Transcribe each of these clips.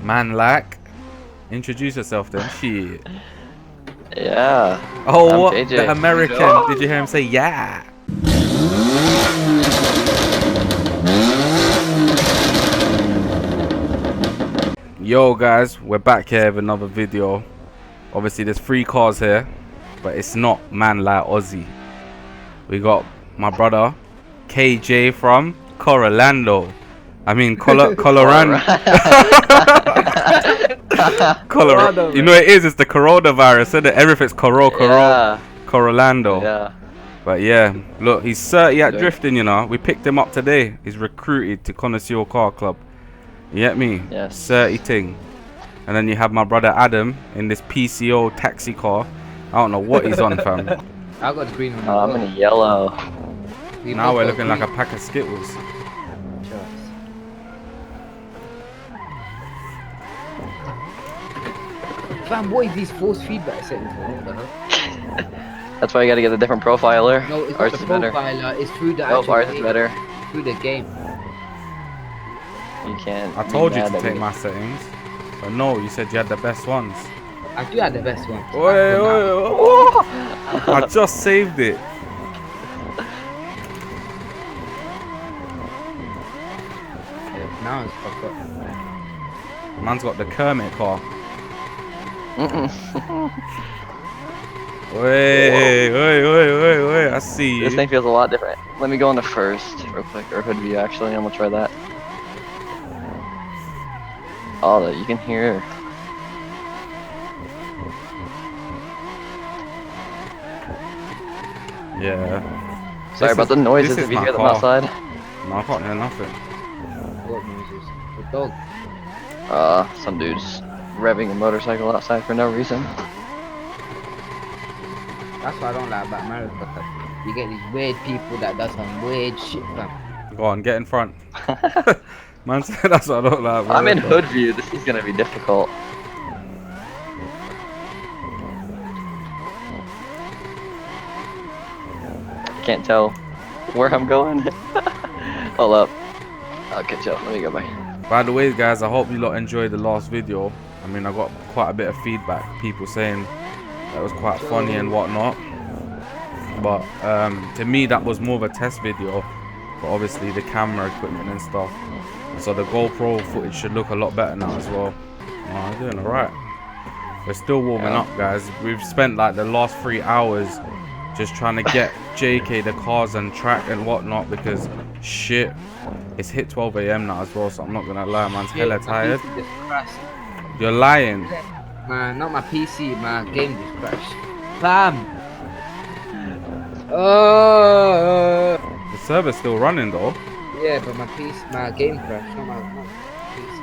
Man like. Introduce yourself then. Shit. Yeah. Oh, I'm what? JJ. The American. Did you hear him say yeah? Yo guys, we're back here with another video. Obviously there's 3 cars here, but it's not man like Aussie. We got my brother KJ from Colorado. I mean Colorado. Colorado. You know it is. It's the coronavirus, isn't it? Everything's Colorado. Yeah. But yeah, look, he's 30 at drifting. You know, we picked him up today. He's recruited to Connoisseur Car Club. You get me? Yes. 30 ting. And then you have my brother Adam in this PCO taxi car. I don't know what he's on, fam. I got the green one. I'm in yellow. Now we're looking like a pack of Skittles. Fam, what is these force feedback settings for? What the hell? That's why you gotta get a different profiler. No, it's ours not the is better. profiler, it's through the Nope, actual ours game. is better. Through the game. You can't. I told you to take my settings. But no, you said you had the best ones. I do have the best one. I just saved it. Now it's fucked up. Man's got the Kermit car. Wait, I see you. This thing feels a lot different. Let me go on the first real quick, or hood view actually, I'm gonna try that. Oh, that you can hear. Yeah. Sorry about the noises if you hear them outside. No, I can't hear nothing. What noises? The dog. Some dudes revving a motorcycle outside for no reason. That's what I don't like about America. You get these weird people that does some weird shit, fam. Go on, get in front. Man said that's what I don't like. I'm in hood view, this is gonna be difficult. Can't tell where I'm going. Hold up. I'll catch up. Let me go by. By the way, guys, I hope you lot enjoyed the last video. I mean, I got quite a bit of feedback. People saying that was quite funny and whatnot. But to me, that was more of a test video. But obviously, the camera equipment and stuff. So the GoPro footage should look a lot better now as well. Oh, I'm doing alright. We're still warming up, guys. We've spent like the last 3 hours just trying to get JK the cars and track and whatnot because shit, it's hit 12 AM now as well, so I'm not gonna lie, man's hella tired. You're lying. Man, not my PC, my game just crashed. Fam! The server's still running though. Yeah, but my PC, my game crashed, not my PC.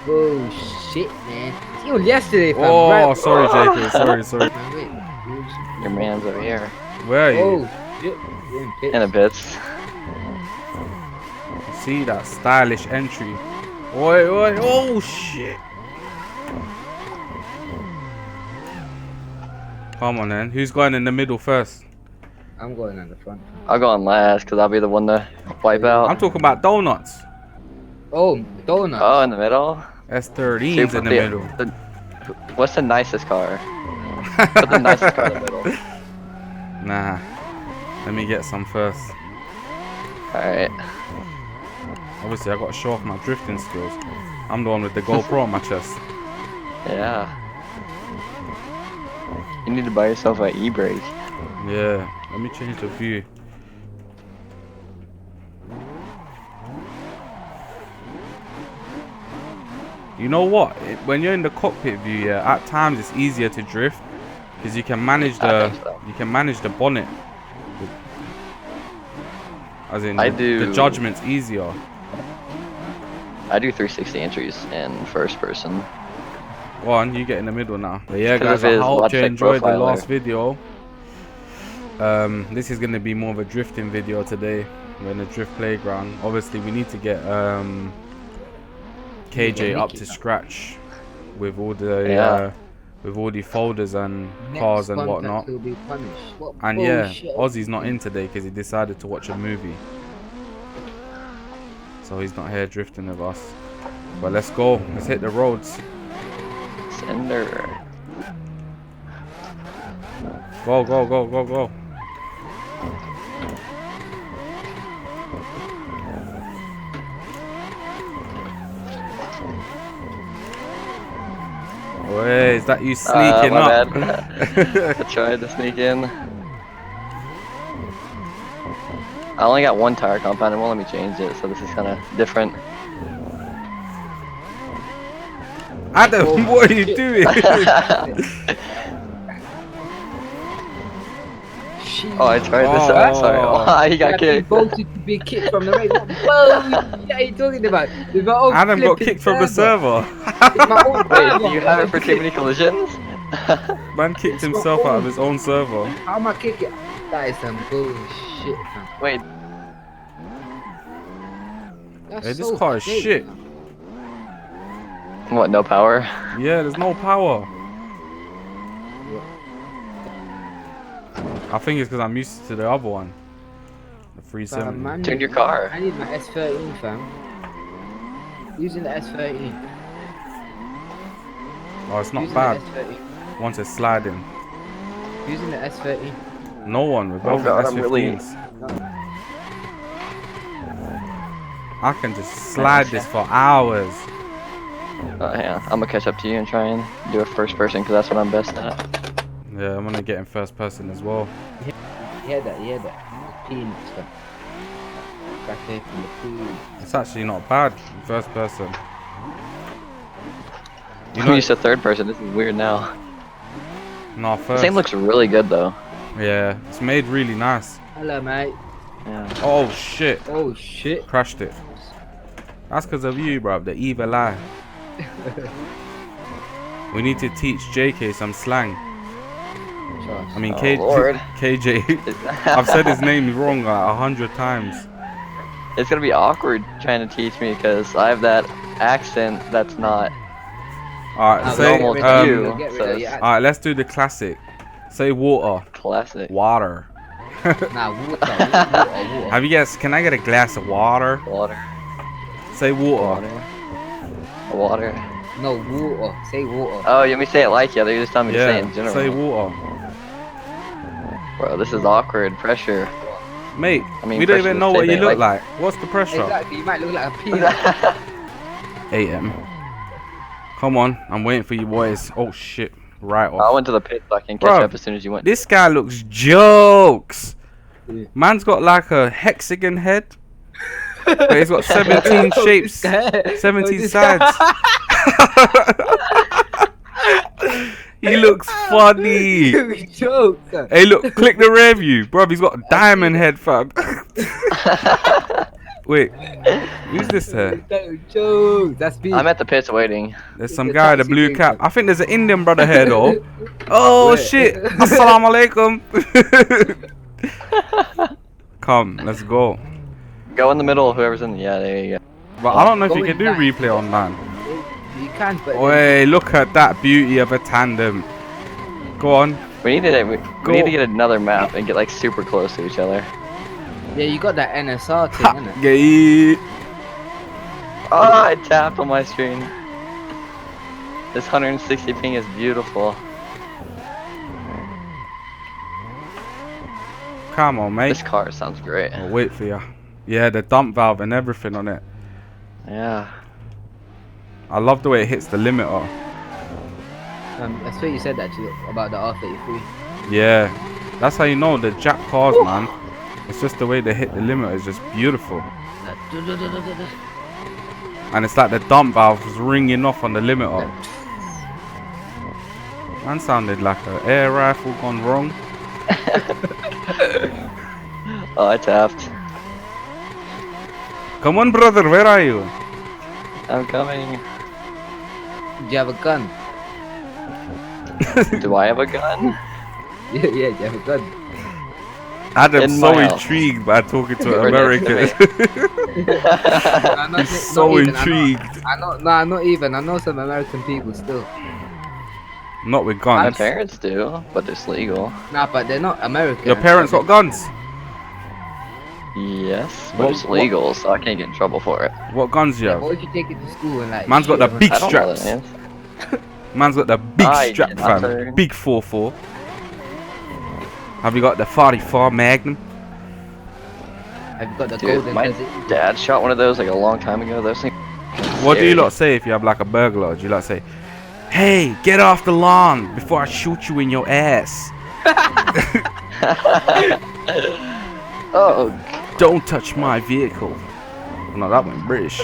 Oh shit, man. It was yesterday, fam. Oh, right? sorry JK, sorry. Man, wait. Your man's over here. Where are you? Oh, shit. You're In a bits. See that stylish entry. Oi, oh shit. Come on then, who's going in the middle first? I'm going at the front. I'll go on last because I'll be the one to wipe out. I'm talking about donuts. Oh, donuts. Oh, in the middle? S13's in the middle. What's the nicest car? Put the nicest car in the middle. Nah, let me get some first. Alright. Obviously I gotta show off my drifting skills. I'm the one with the GoPro on my chest. Yeah. You need to buy yourself an e-brake. Yeah, let me change the view. You know what? When you're in the cockpit view, yeah, at times it's easier to drift because you can manage the bonnet. As in, the judgment's easier. I do 360 entries in first person. Go on, you get in the middle now. But yeah, guys, I hope you enjoyed the last video. This is going to be more of a drifting video today. We're in a drift playground. Obviously, we need to get KJ up to scratch with all the folders and cars and whatnot. And yeah, Ozzy's not in today because he decided to watch a movie. So he's not here drifting with us. But let's go. Let's hit the roads. Sender. Go, go, go, go, go. Wait, is that you sneaking my up? bad. I tried to sneak in. I only got one tire compound, it won't let me change it, so this is kind of different. Adam, what are you doing? Oh, I tried this. Sorry. Oh, he got kicked. Voted to be kicked from the race. What are you talking about? Adam got kicked from the server. Wait, do you have it for too many collisions? Man kicked himself out of his own server. How am I kicking? That is some bullshit, man. Wait. Hey, this car is shit. What, no power? Yeah, there's no power. I think it's because I'm used to the other one. The 370. Turn your car. I need my S13, fam. Using the S13. Oh, it's not Using bad. The S13. Once it's sliding. Using the S13. No one. We're both God, at S15s. I can just slide this for hours. Yeah, I'm gonna catch up to you and try and do a first person because that's what I'm best at. Yeah, I'm gonna get in first person as well. Yeah, that. The peanuts, fam. Back there from the food. It's actually not bad in first person. You know, you said third person. This is weird now. No, The first. same looks really good though. Yeah, it's made really nice. Hello, mate. Yeah. Oh shit! Oh shit. Crashed it. That's because of you, bro. The evil eye. We need to teach JK some slang. I mean, Oh, Lord. KJ. I've said his name wrong like 100 times. It's gonna be awkward trying to teach me because I have that accent that's not Alright, say normal to you. So it's alright, let's do the classic. Say water. classic. Water. Nah, water. Have you guys? Can I get a glass of water? Water. Say water. Water. No, water. Say water. Oh, you want me to say it like you? They're just telling me to say it Yeah. in general. Say water. Bro, this is awkward. Pressure. Mate, I mean, we don't pressure even to know say what you that, look like- like. What's the pressure? Exactly. You might look like a peanut. 8M. Come on, I'm waiting for you boys. Oh shit. Right I off. went to the pit so I can catch Bruv, up as soon as you went. This guy looks jokes. Yeah. Man's got like a hexagon head. But he's got 17 shapes, 17 sides. He looks funny. Joke. Hey, look, click the rear view. Bro, he's got a diamond head, fam. Wait, who's this here? Joke. That's me. I'm at the pits waiting. There's some guy with a blue cap. I think there's an Indian brother here, though. Oh, shit. Assalamu alaikum. Come, let's go. Go in the middle, whoever's in the... Yeah, there you go. But I don't know if you can do replay online. You can, but Wait, look at that beauty of a tandem. Go on. We need to get another map and get like super close to each other. yeah, you got that NSR thing, innit? Gay. Oh, I tapped on my screen. This 160 ping is beautiful. Come on, mate. This car sounds great. I'll wait for you. Yeah, the dump valve and everything on it. Yeah. I love the way it hits the limiter. I swear you said that too, about the R33. Yeah, that's how you know the Jap cars, man. It's just the way they hit the limiter is just beautiful. And it's like the dump valve was ringing off on the limiter. Man sounded like an air rifle gone wrong. Oh, I tapped. Come on, brother, where are you? I'm coming. Do you have a gun? Do I have a gun? Yeah, do you have a gun? Adam's In so my house. intrigued by talking to Right next to Americans. He's so intrigued. I know, nah, not even. I know some American people still. Not with My guns. parents do, but it's legal. Nah, but they're not American. Your parents got guns? Yes, but What- it's legal, so I can't get in trouble for it. What guns you Yeah, have? what if you take it to school and like? Man's got shoot the everyone? big I don't know what straps. it is. Man's got the big I strap, cannot fam. turn. Big 4.4. Have you got the 44 Magnum? Have you got the Dude, golden my desert? dad shot one of those like a long time ago. Those things. What do you scary. lot say if you have like a burglar? Do you lot say, "Hey, get off the lawn before I shoot you in your ass"? Oh, Don't touch my vehicle. No, that went British.